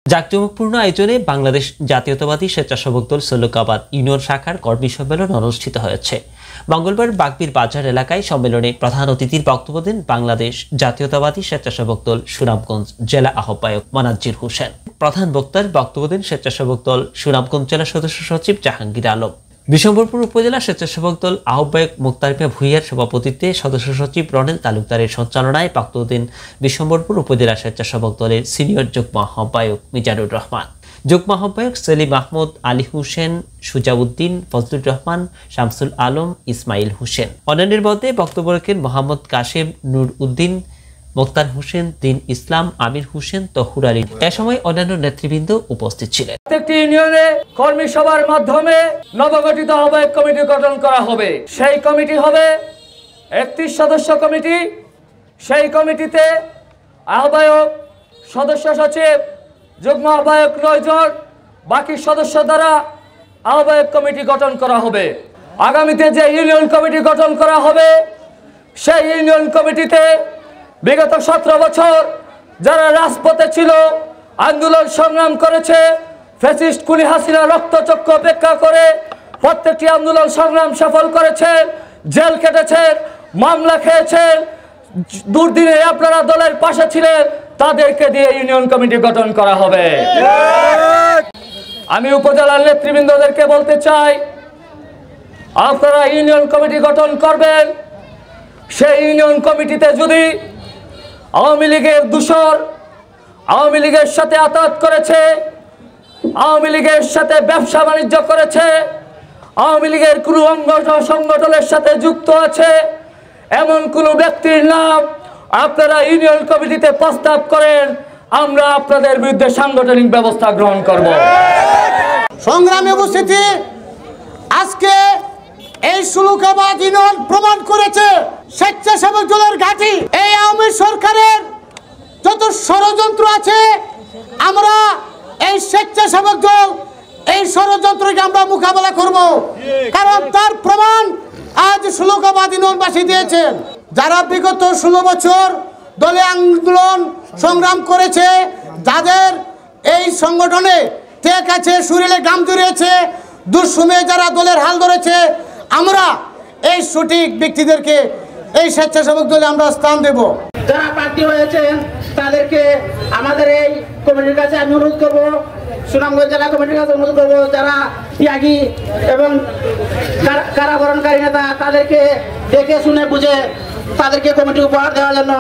জাঁকজমকপূর্ণ আয়োজনে বাংলাদেশ জাতীয়তাবাদী স্বেচ্ছাসেবক দল সৈয়দকাবাদ ইউনিয়ন শাখার কর্মী সম্মেলন অনুষ্ঠিত হয়েছে। মঙ্গলবার বাগবীর বাজার এলাকায় সম্মেলনে প্রধান অতিথির বক্তব্য দেন বাংলাদেশ জাতীয়তাবাদী স্বেচ্ছাসেবক দল সুনামগঞ্জ জেলা আহ্বায়ক মোনাজ্জির হোসেন। প্রধান বক্তার বক্তব্য দেন স্বেচ্ছাসেবক দল সুনামগঞ্জ জেলা সদস্য সচিব জাহাঙ্গীর আলম। বিশম্বরপুর উপজেলা স্বেচ্ছাসেবক দল আহ্বায়ক মুক্তার মিয়া ভূঁইয়ার সভাপতিত্বে সদস্য সচিব রনেল তালুকদারের সঞ্চালনায় বক্তব্য দেন বিশম্বরপুর উপজেলা স্বেচ্ছাসেবক দলের সিনিয়র যুগ্ম আহ্বায়ক মিজানুর রহমান, যুগ্ম আহ্বায়ক সেলিম আহমদ, আলী হোসেন, সুজাউদ্দিন, ফজলুর রহমান, শামসুল আলম, ইসমাইল হোসেন। অন্যান্যের মধ্যে বক্তব্য রাখেন মোহাম্মদ কাশেম, নূর উদ্দিন, মোক্তার হোসেন, দিন ইসলাম, আমির হোসেন, তহুর আলী। এ সময় অন্যান্য নেতৃবৃন্দ উপস্থিত ছিলেন। প্রত্যেকটি ইউনিয়নে কর্মী সভার মাধ্যমে নবগঠিত আহ্বায়ক কমিটি গঠন করা হবে। সেই কমিটি হবে 31 সদস্য কমিটি। সেই কমিটিতে আহ্বায়ক, সদস্য সচিব, যুগ্ম আহ্বায়ক 9 জন, বাকি সদস্য দ্বারা আহ্বায়ক কমিটি গঠন করা হবে। আগামীতে যে ইউনিয়ন কমিটি গঠন করা হবে সেই ইউনিয়ন কমিটিতে বিগত 17 বছর যারা রাজপথে ছিল, আন্দোলন সংগ্রাম করেছে, ফ্যাসিস্ট কুলি হাসিনা রক্তচক্ষু উপেক্ষা করে প্রত্যেকটি আন্দোলন সংগ্রাম সফল করেছেন, জেল কেটেছেন, মামলা খেয়েছেন, দুর্দিনে আপনারা দলের পাশে ছিলেন, তাদেরকে দিয়ে ইউনিয়ন কমিটি গঠন করা হবে। আমি উপজেলার নেতৃবৃন্দদেরকে বলতে চাই, আপনারা ইউনিয়ন কমিটি গঠন করবেন। সেই ইউনিয়ন কমিটিতে যদি আওয়ামী লীগের দূষর, আওয়ামী লীগের সাথে আতাত করেছে, আওয়ামী লীগের সাথে ব্যবসা বাণিজ্য করেছে, আওয়ামী লীগের কোনো অঙ্গ সংগঠনের সাথে যুক্ত আছে এমন কোনো ব্যক্তির নাম আপনারা ইউনিয়ন কমিটিতে প্রস্তাব করেন, আমরা আপনাদের বিরুদ্ধে সাংগঠনিক ব্যবস্থা গ্রহণ করব। সংগ্রামী উপস্থিতি, আজকে এই সুলুকাবাদ ইউনিয়ন প্রমাণ করেছে স্বেচ্ছাসেবক দলের ঘাঁটি। এই আওয়ামী সরকারের যত ষড়যন্ত্র আছে, আমরা এই স্বেচ্ছাসেবক দল এই ষড়যন্ত্রকে আমরা মোকাবেলা করব, কারণ তার প্রমাণ আজ সুলুকাবাদ ইউনিয়নবাসী দিয়েছেন। যারা বিগত 16 বছর দলে আন্দোলন সংগ্রাম করেছে, যাদের এই সংগঠনে টেক আছে, শরীরে গাম জড়িয়েছে, দুঃসময়ে যারা দলের হাল ধরেছে, আমরা এই সঠিক ব্যক্তিদেরকে এই স্বেচ্ছাসেবক দলে আমরা স্থান দেব। যারা প্রার্থী হয়েছেন তাদেরকে আমাদের এই কমিটির কাছে আমি অনুরোধ করবো, সুনামগঞ্জ জেলা কমিটির কাছে অনুরোধ করবো, যারা ত্যাগী এবং কারাবরণকারী নেতা তাদেরকে দেখে শুনে বুঝে তাদেরকে কমিটি উপহার দেওয়ার জন্য।